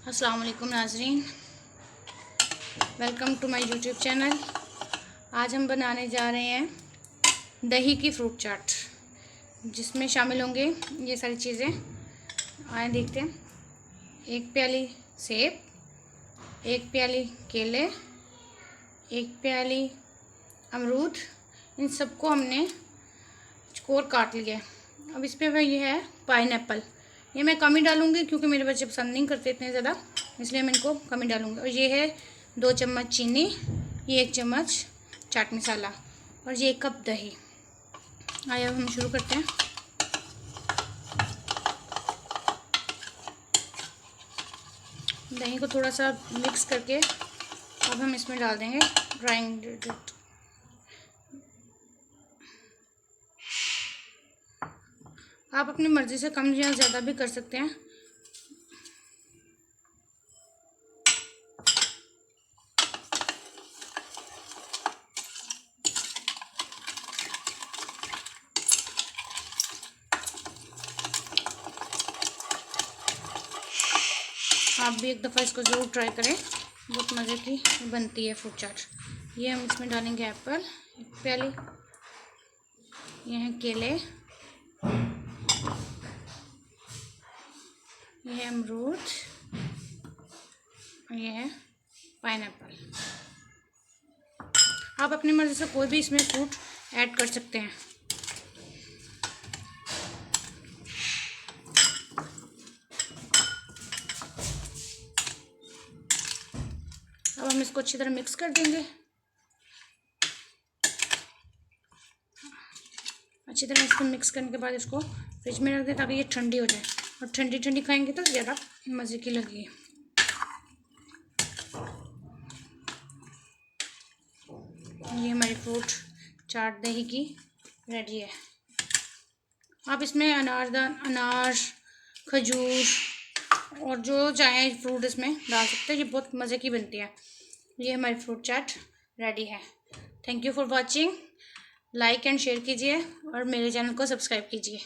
अस्सलाम वालेकुम नाज़रीन, welcome to my YouTube channel. आज हम बनाने जा रहे हैं दही की फ्रूट चाट, जिसमें शामिल होंगे ये सारी चीज़ें। आए देखते हैं। 1 प्याली सेब, 1 प्याली केले, 1 प्याली अमरूद। इन सबको हमने चकोर काट लिया है। अब इस पर ये है पाइनएप्पल। ये मैं कम ही डालूँगी क्योंकि मेरे बच्चे पसंद नहीं करते इतने ज़्यादा, इसलिए मैं इनको कम ही डालूँगी। और ये है 2 चम्मच चीनी, ये 1 चम्मच चाट मसाला और ये 1 कप दही। आइए अब हम शुरू करते हैं। दही को थोड़ा सा मिक्स करके अब हम इसमें डाल देंगे ड्राई इंग्रेडिएंट। आप अपनी मर्ज़ी से कम या ज़्यादा भी कर सकते हैं। आप भी एक दफ़ा इसको ज़रूर ट्राई करें, बहुत मज़े की बनती है फ्रूट चाट। ये हम इसमें डालेंगे एप्पल 1 प्याली, ये हैं केले, ये है अमरूद, ये है पाइनएप्पल। आप अपनी मर्ज़ी से कोई भी इसमें फ्रूट ऐड कर सकते हैं। अब हम इसको अच्छी तरह मिक्स कर देंगे। अच्छी तरह इसको मिक्स करने के बाद इसको फ्रिज में रख दें ताकि ये ठंडी हो जाए, और ठंडी ठंडी खाएंगे तो ज़्यादा मज़े की लगेगी। ये हमारी फ्रूट चाट दही की रेडी है। आप इसमें अनार, खजूर और जो चाहें फ्रूट इसमें डाल सकते हैं। ये बहुत मज़े की बनती है। ये हमारी फ्रूट चाट रेडी है। Thank you for watching. Like and share कीजिए और मेरे चैनल को सब्सक्राइब कीजिए।